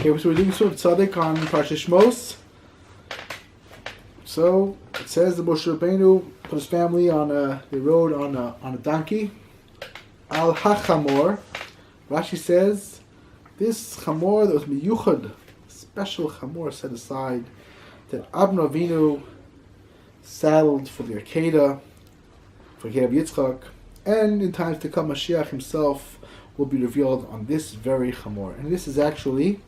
Okay, so we're doing Rav Tzadok on Parshas Shemos. So it says the Moshe Rabbeinu put his family they rode on a donkey. Al chamor. Rashi says this chamor that was miyuchad, special chamor set aside that Avraham Avinu saddled for the Akedah, for Rav Yitzchak, and in times to come Mashiach himself will be revealed on this very chamor. And this is actually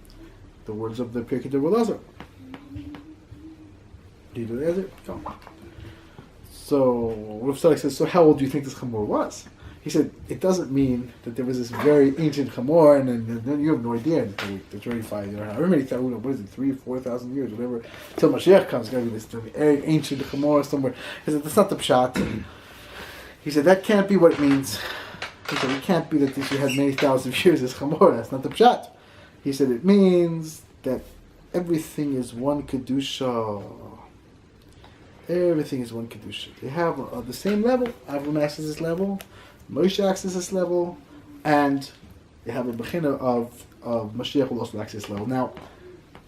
the words of the Pirkei of Eliezer. Eliezer? Go. So Rav Tzadok says, so how old do you think this chamor was? He said, it doesn't mean that there was this very ancient chamor, and then you have no idea. It's already 5 years. Everybody thought, what is it, 3,000 or 4,000 years, whatever, until Mashiach comes, it's going to be this very ancient chamor somewhere. He said, that's not the pshat. He said, that can't be what it means. He said, it can't be that this had many thousand years as chamor. That's not the pshat. He said, it means that everything is one kedusha. Everything is one kedusha. They have the same level. Avraham accesses this level, Moshe accesses this level, and they have a bein of Mashiach will also access this level. Now,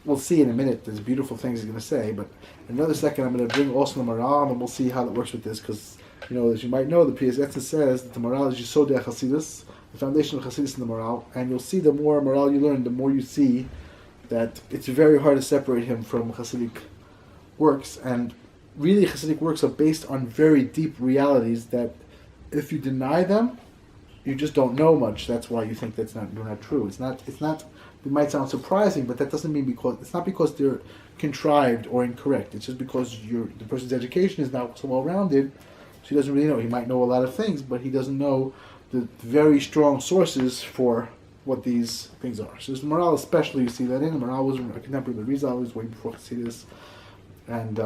we'll see in a minute. There's beautiful things he's going to say, but in another second, I'm going to bring also the Maharal, and we'll see how that works with this, because as you might know, the Pirkei says that the Maharal is Yisodei Chasidus, the foundation of Chasidus in the Maharal, and you'll see the more Maharal you learn, the more you see that it's very hard to separate him from Hasidic works, and really Hasidic works are based on very deep realities that if you deny them, you just don't know much. That's why you think that's not true. It's not. It might sound surprising, but that doesn't mean it's not because they're contrived or incorrect. It's just because the person's education is not so well rounded. So he doesn't really know. He might know a lot of things, but he doesn't know the very strong sources for what these things are. So this Maharal especially, you see that in. Maharal was a contemporary of Rizal, was way before Chassidus. And,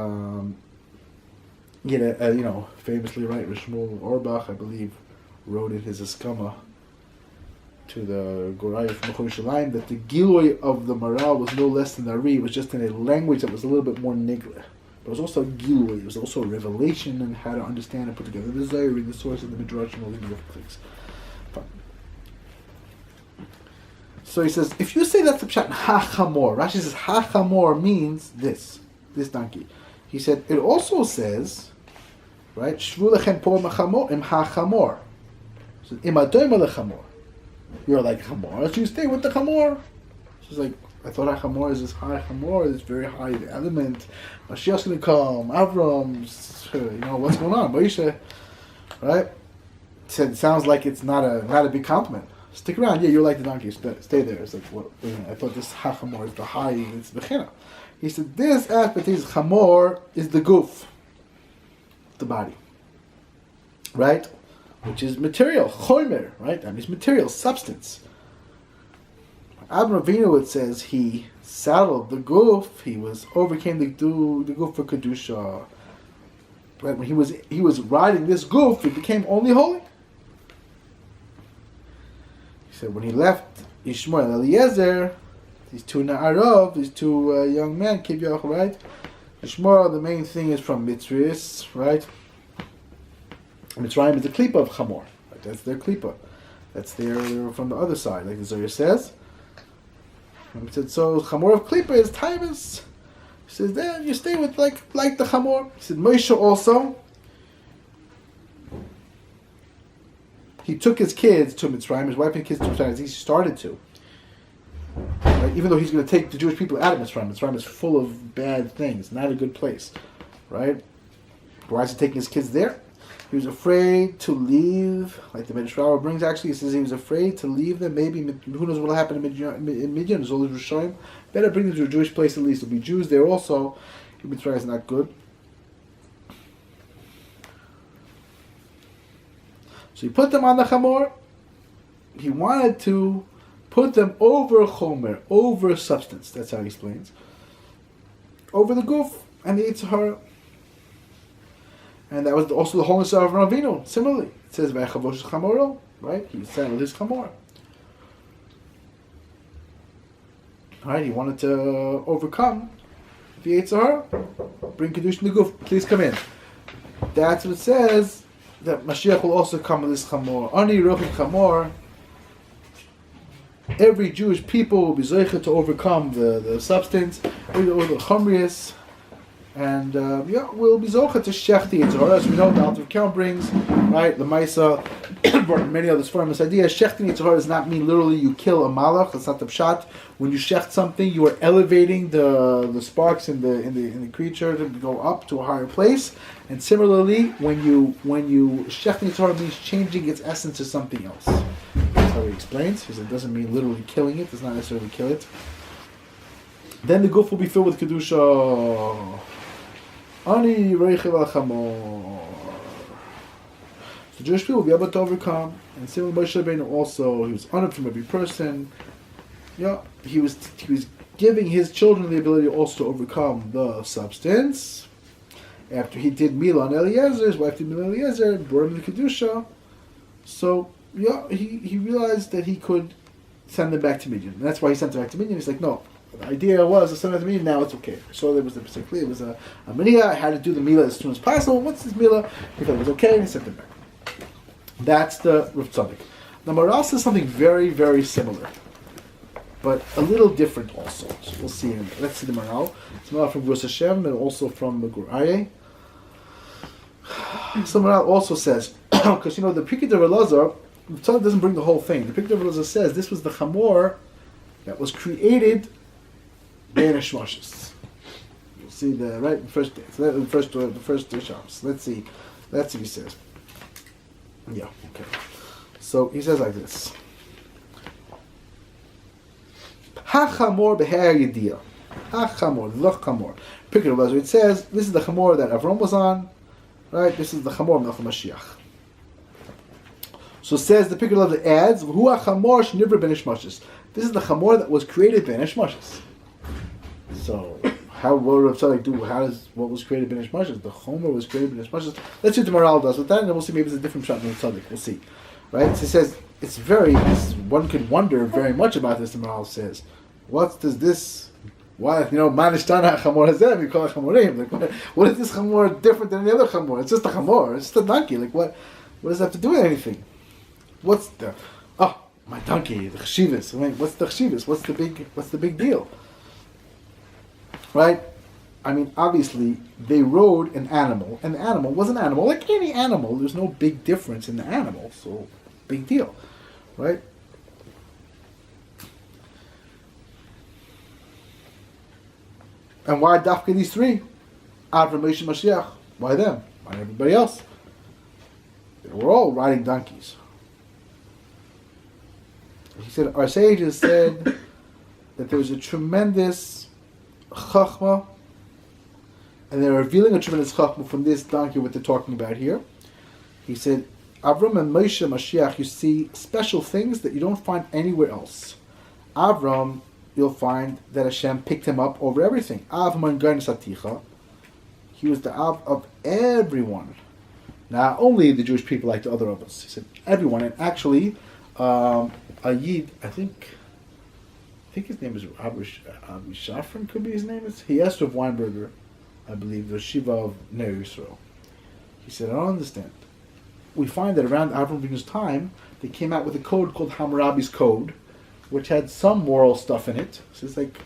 famously, right, Shmuel Orbach, I believe, wrote in his Eskama to the Goraya from Yerushalayim that the Giloi of the Maharal was no less than the Aryeh. It was just in a language that was a little bit more nigle. But it was also a Gilui, it was also a revelation in how to understand and put together the Zohar, the source of the Midrash, and all these beautiful things. Fine. So he says, if you say that's the pshat, chamor, Rashi says chamor means this donkey. He said, it also says, right, shvu lechem por machamor, im chamor. So im adoim lechamor. You're like chamor, so you stay with the chamor. So it's like, I thought chamor is this high chamor, this very high element. Mashiach's going to come. Avraham, what's going on? Moshe, right? Said, sounds like it's not a big compliment. Stick around. Yeah, you're like the donkey. Stay there. It's like, what? I thought this chamor is the high. It's bechina. He said this aspect is chamor is the guf, the body, right? Which is material, chomer, right? That means material, substance. Avraham Avinu, it says he saddled the guf. He overcame the guf for kedusha. Right, when he was riding this guf, it became only holy. He said when he left Yishmael and Eliezer, these two na'arav, these two young men, kivyach, right? Yishmael, the main thing is from Mitzrayim, right? Mitzrayim is the klipa of chamor. Right? That's their klipa. That's their from the other side, like the Zohar says. And he said, so chamor of klipa is taivus. He says, then you stay with like the chamor. He said, Moshe also, he took his kids to Mitzrayim, his wife and kids to Mitzrayim, he started to. Right? Even though he's going to take the Jewish people out of Mitzrayim. Mitzrayim is full of bad things, not a good place. Right? Why is he taking his kids there? He was afraid to leave, like the Midrash brings actually, he says he was afraid to leave them, maybe, who knows what will happen in Midian, there's all these Rishonim. Better bring them to a Jewish place at least, there'll be Jews there also. Mitzrayim is not good. So he put them on the chamor. He wanted to put them over chomer, over substance, that's how he explains. Over the guf, and the Yitzhar. And that was also the holiness of Avraham Avinu. Similarly, it says "Vayachavosh chamoro," right? He saddled his chamor. Right? He wanted to overcome the Yitzhar, bring kedusha in the guf. Please come in. That's what it says. That Mashiach will also come with this chamor. Ani rochim chamor. every Jewish people will be zoicha to overcome the substance, or the chomrius, and we'll be zoicha to shechti and zohar. As we know, the Alter Count brings, right, the Maisa, many others form this idea. Shechti and zohar does not mean literally you kill a malach. That's not the pshat. When you shecht something, you are elevating the sparks in the creature to go up to a higher place. And similarly, when you shecht and zohar means changing its essence to something else. That's how he explains. He says it doesn't mean literally killing it. It does not necessarily kill it. Then the guf will be filled with kedusha. Ani reichev al chamor. The Jewish people will be able to overcome. And similarly, Moshe Rabbeinu also, he was honored from every person. Yeah, he was giving his children the ability also to overcome the substance. After he did Mila on Eliezer, his wife did Mila on Eliezer, and brought him the kedusha. So yeah, he realized that he could send them back to Midian, and that's why he sent them back to Midian. He's like, no, the idea was to send them to Midian. Now it's okay. So there was it was a Mila. I had to do the Mila as soon as possible. Once this Mila, he thought it was okay, and he sent them back. That's the Rav Tzadok. The Maharal says something very, very similar, but a little different also. So we'll see. Let's see the Maharal. It's Maharal from Gevuros Hashem and also from the Aryeh. So Maharal also says, because the Pirkei of Eliezer, the Tzadok doesn't bring the whole thing. The Pirkei of Eliezer says this was the chamor that was created bein hashemashos. You'll see the first Shabbos. Let's see what he says. Yeah, okay. So he says like this. Ha-chamor be'her yediyah. Ha-chamor, the chamor. Pirkei of Eliezer, it says, this is the chamor that Avraham was on, right? This is the chamor of Moshiach. So says the Pirkei of Eliezer adds, Hu ha-chamor shnivra bein hashemashos. This is the chamor that was created bein hashemashos. So, what Rav Tzadok do? What was created bein hashemashos? The chomer was created bein hashemashos. Let's see what the Maharal does with that, and then we'll see maybe it's a different shot than Tzadok. We'll see. Right? So he says, one could wonder very much about this, the Maharal says. What does this, why, manishtana chamor hazeh, we call it chamorim. Like, what is this chamor different than the other chamor? It's just a chamor, it's just a donkey. Like, what does that have to do with anything? What's the, my donkey, the chshivas. I mean, what's the chshivas? What's the big deal? Right? I mean, obviously, they rode an animal, and the animal was an animal, like any animal. There's no big difference in the animal, so big deal, right? And why dafka these three? Avraham, Moshe, and Moshiach. Why them? Why not everybody else? They were all riding donkeys. He said, our sages said that there was a tremendous chachma, and they're revealing a tremendous chachma from this donkey, what they're talking about here. He said, Avraham and Moshe and Moshiach, you see special things that you don't find anywhere else. Avraham, you'll find that Hashem picked him up over everything. Avraham and Saticha, he was the Av of everyone. Not only the Jewish people like the other of us. He said everyone, and actually, a Yid, I think his name is Abu Shafran, could be his name. He asked Rav Weinberger, I believe, the Shiva of Ner Yisrael. He said, I don't understand. We find that around Avraham Avinu's time, they came out with a code called Hammurabi's Code, which had some moral stuff in it. So it's like,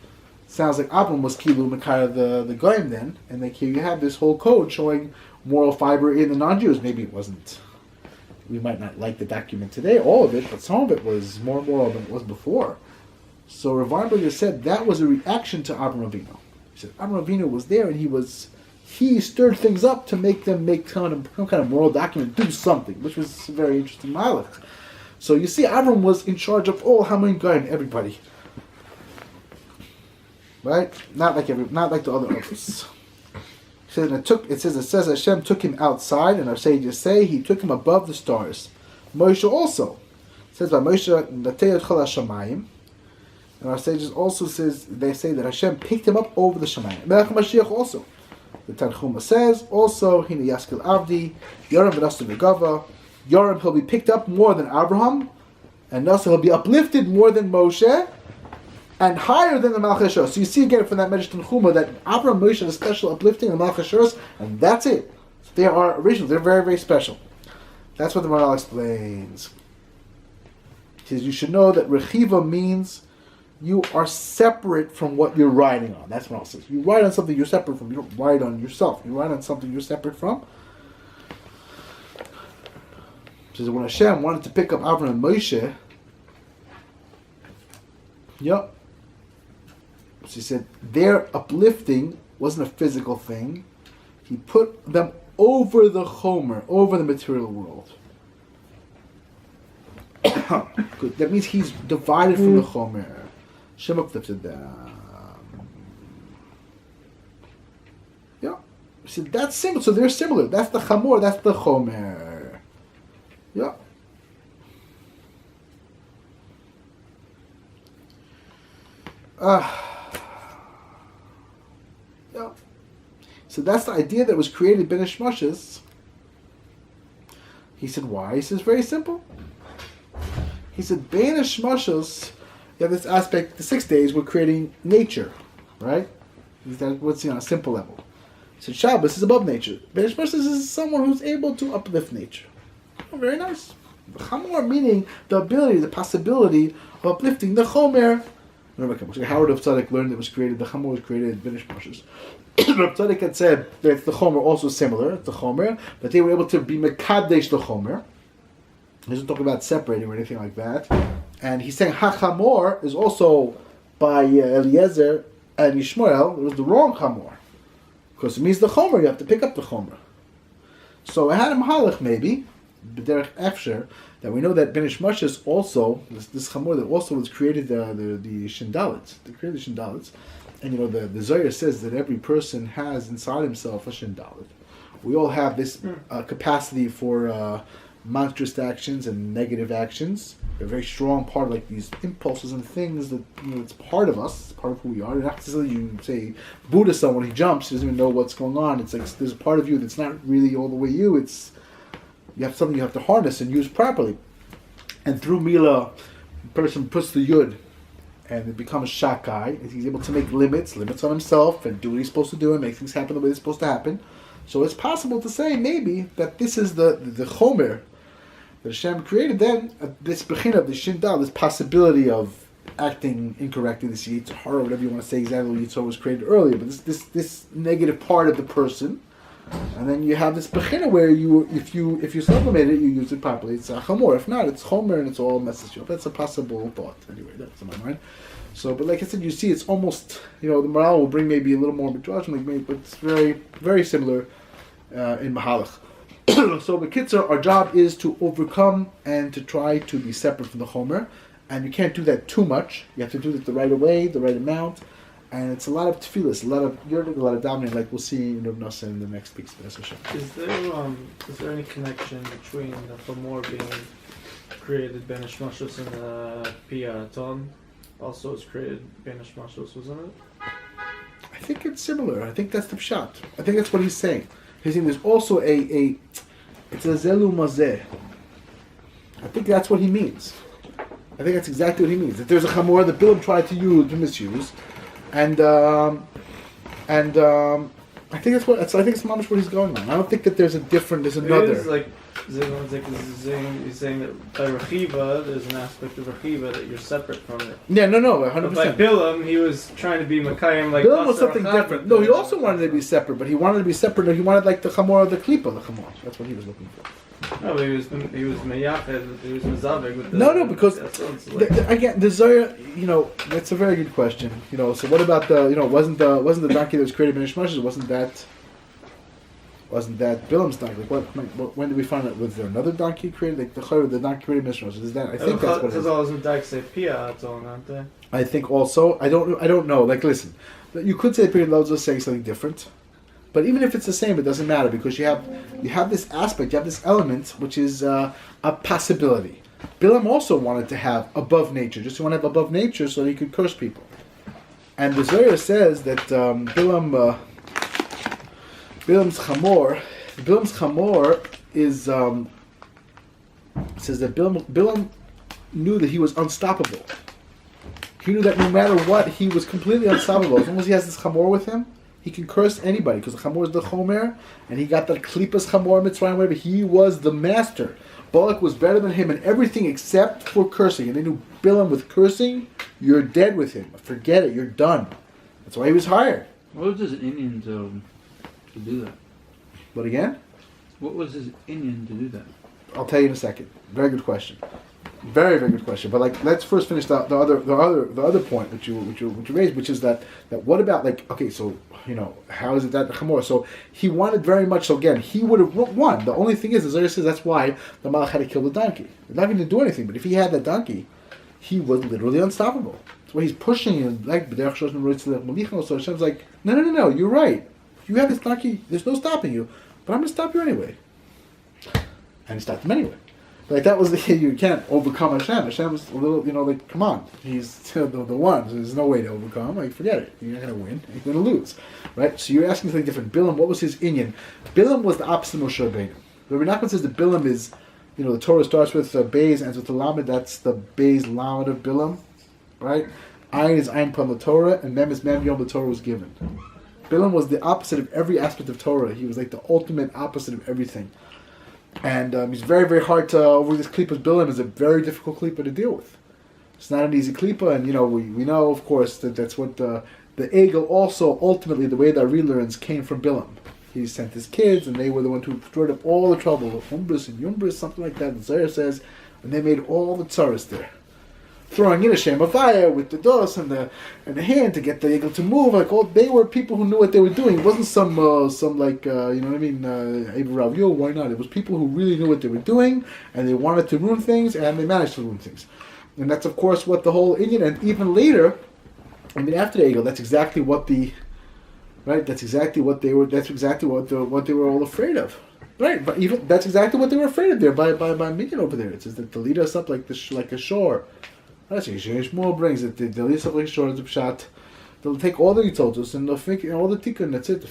sounds like Avraham was Kilu Mekayah the Goyim then, and like here you have this whole code showing moral fiber in the non-Jews. Maybe it wasn't, we might not like the document today, all of it, but some of it was more moral than it was before. So Rav Weinberger said that was a reaction to Avraham Avinu. He said Avraham Avinu was there, and he stirred things up to make them make some kind of moral document do something, which was a very interesting malach. So you see, Avraham was in charge of all Haman Goyim, everybody, right? Not like the other others. It says Hashem took him outside, and our sages say he took him above the stars. Moshe also. It says by Moshe Nateyot Chol HaShamayim. And our sages also they say that Hashem picked him up over the Shamayim. Melech Mashiach also. The Tanchuma says also Hina Yaskil Avdi Yoram V'Nasa V'Gava. Yoram, he'll be picked up more than Abraham, and Nasa, he'll be uplifted more than Moshe, and higher than the hashemashos. So you see again from that Medrash Tanchuma that Avraham, Moshe is a special uplifting and hashemashos, and that's it. So they are original. They're very, very special. That's what the Maharal explains. He says you should know that rechiva means you are separate from what you're riding on. That's what it says. You ride on something you're separate from. You don't ride on yourself. You ride on something you're separate from. He says when Hashem wanted to pick up Avraham and Moshe, so he said their uplifting wasn't a physical thing. He put them over the chomer, over the material world. Good. That means he's divided from the chomer. Hashem uplifted them. He said that's similar. So they're similar. That's the chamor. That's the chomer. Yeah. So that's the idea that was created bein hashemashos. He said, why? He says, very simple. He said, bein hashemashos, you have this aspect, the 6 days, we're creating nature, right? What's on a simple level. He said, Shabbos is above nature. Bein hashemashos is someone who's able to uplift nature. Oh, very nice. The chamor meaning the ability, the possibility of uplifting the chomer. Remember, how Rav Tzadok learned it was created, the chamor was created bein hashemashos. Rav Tzadok had said that the chomer also similar, the chomer, but they were able to be mekadesh the chomer. He doesn't talk about separating or anything like that. And he's saying chamor is also by Eliezer and Yishmael. It was the wrong chamor because it means the chomer. You have to pick up the chomer. So I had a mahalach maybe, b'derech efsher, that we know that bein hashemashos also this chamor that also was created the shindalets. They created the shindalets. And the Zohar says that every person has inside himself a shindalet. We all have this capacity for monstrous actions and negative actions. They're a very strong part of like these impulses and things that it's part of us. It's part of who we are. Not necessarily you say Buddha, someone he jumps, he doesn't even know what's going on. It's like there's a part of you that's not really all the way you. It's you have something you have to harness and use properly. And through Mila, the person puts the yud. And it becomes shakai, and he's able to make limits on himself, and do what he's supposed to do, and make things happen the way they're supposed to happen. So it's possible to say, maybe, that this is the chomer that Hashem created then, this bein of the shindal, this possibility of acting incorrectly, this yitzhar, or whatever you want to say exactly what yitzhar was created earlier, but this negative part of the person, and then you have this bein where if you sublimate it, you use it properly. It's a chamor. If not, it's chomer and it's all messes you up. That's a possible thought. Anyway, that's in my mind. So, but like I said, you see, it's almost the Maharal will bring maybe a little more midrash, but it's very, very similar in Maharal. So, the kitzur, our job is to overcome and to try to be separate from the chomer, and you can't do that too much. You have to do it the right way, the right amount. And it's a lot of tefillas, a lot of yearning, a lot of davening, like we'll see in Rav Nosson in the next week's Hashem. Is there any connection between the chamor being created bein hashemashos and the piaton also was created bein hashemashos, wasn't it? I think it's similar. I think that's the pshat. I think that's what he's saying. He's saying there's also it's a zelu mazeh. I think that's what he means. I think that's exactly what he means. That there's a chamor that Bilam tried to misuse. And I think that's I think it's mamish what he's going on. I don't think that there's another. It is like he's saying that by rechiva, there's an aspect of rechiva that you're separate from it. Yeah, no, 100%. But by Bilam, he was trying to be Makayim like Bilam was something different. No, he also wanted to be separate, but he wanted to be separate. He wanted like the chamor of the klipa, the chamor. That's what he was looking for. No, but he was meyached, he was mezaveg with the... No, because again, the Zohar, that's a very good question. So what about wasn't the donkey that was created bein hashemashos, wasn't that Bilam's donkey? Like when did we find out? Was there another donkey created? Like the donkey created bein hashemashos? Is that? I think that's what it is. Because all those dykes say pia, it's all, aren't they? I think also. I don't know. Like listen, you could say period loads are saying something different. But even if it's the same, it doesn't matter because you have this aspect, you have this element, which is a possibility. Bilam also wanted to have above nature, just want to have above nature so that he could curse people. And the Zohar says that Bilam's chamor is says that Bilam knew that he was unstoppable. He knew that no matter what, he was completely unstoppable. As long as he has this chamor with him, he can curse anybody because the chamor is the chomer, and he got that klipas chamor mitzrayim, whatever. He was the master. Balak was better than him in everything except for cursing. And they knew Bilam with cursing, you're dead with him. Forget it, you're done. That's why he was hired. What was his Indian to do that? But again? What was his Indian to do that? I'll tell you in a second. Very good question. Very, very good question. But like, let's first finish the other point which you raised, which is that what about like, okay, so how is it that the chamor? So he wanted very much. So again, he would have won. The only thing is, the Zohar says that's why the Malach had to kill the donkey. The donkey didn't do anything, but if he had that donkey, he was literally unstoppable. That's why he's pushing and like so Hashem's like, no, you're right. You have this donkey. There's no stopping you, but I'm going to stop you anyway. And he stopped him anyway. Like that was you can't overcome Hashem. Hashem was a little, like come on, he's the one. So there's no way to overcome. Like forget it. You're not gonna win. You're gonna lose, right? So you're asking something different. Bilam, what was his inyan? Bilam was the opposite of Moshe Rabbeinu. The Rebbe says that Bilam is, the Torah starts with beis, ends with the lamed. That's the beis lamed of Bilam, right? Ayin is ayin from the Torah, and mem is mem yom the Torah was given. Bilam was the opposite of every aspect of Torah. He was like the ultimate opposite of everything. And he's very, very hard to, over this klipa's Bilam is a very difficult klipa to deal with. It's not an easy klipa, and we know, of course, that that's what the Egel also, ultimately, the way that Aryeh learns came from Bilam. He sent his kids, and they were the ones who stirred up all the trouble, the Umbris and Yumbris, something like that, the Zohar says, and they made all the tzaras there. Throwing in a shem of fire with the dos and the hand to get the eagle to move. Like they were people who knew what they were doing. It wasn't some like Avraham. Why not? It was people who really knew what they were doing, and they wanted to ruin things, and they managed to ruin things. And that's of course what the whole Indian, and even later, after the eagle, that's exactly what That's exactly what they were. That's exactly what they were all afraid of. Right, but even that's exactly what they were afraid of there by Midian over there. It says that to lead us up like a shore. That's what Shmuel brings it. They'll lead us up like a shore. The pshat. They'll take all the yitzotos and they'll all the tikkun. That's it. To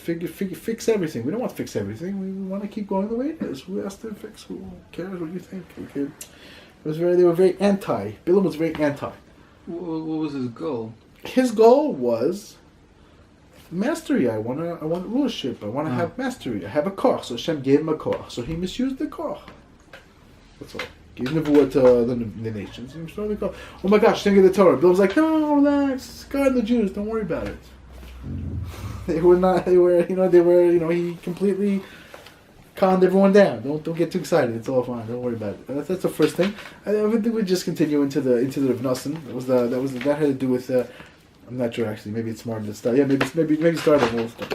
fix everything. We don't want to fix everything. We want to keep going the way it is. Who has to fix? Who cares what you think? Okay. They were very anti. Bilam was very anti. What was his goal? His goal was mastery. I want rulership. I want to have mastery. I have a koch. So Hashem gave him a koch. So he misused the koch. That's all. Gave nevuah to the nations. He misused the koch. Oh my gosh, Hashem gave the Torah. Bill was like, no, relax. God and the Jews, don't worry about it. He completely calmed everyone down. Don't get too excited. It's all fine. Don't worry about it. That's the first thing. I think we just continue into the Rav Nosson. That had to do with. I'm not sure actually. Maybe it's smarter to start. Yeah, maybe start it. We'll start.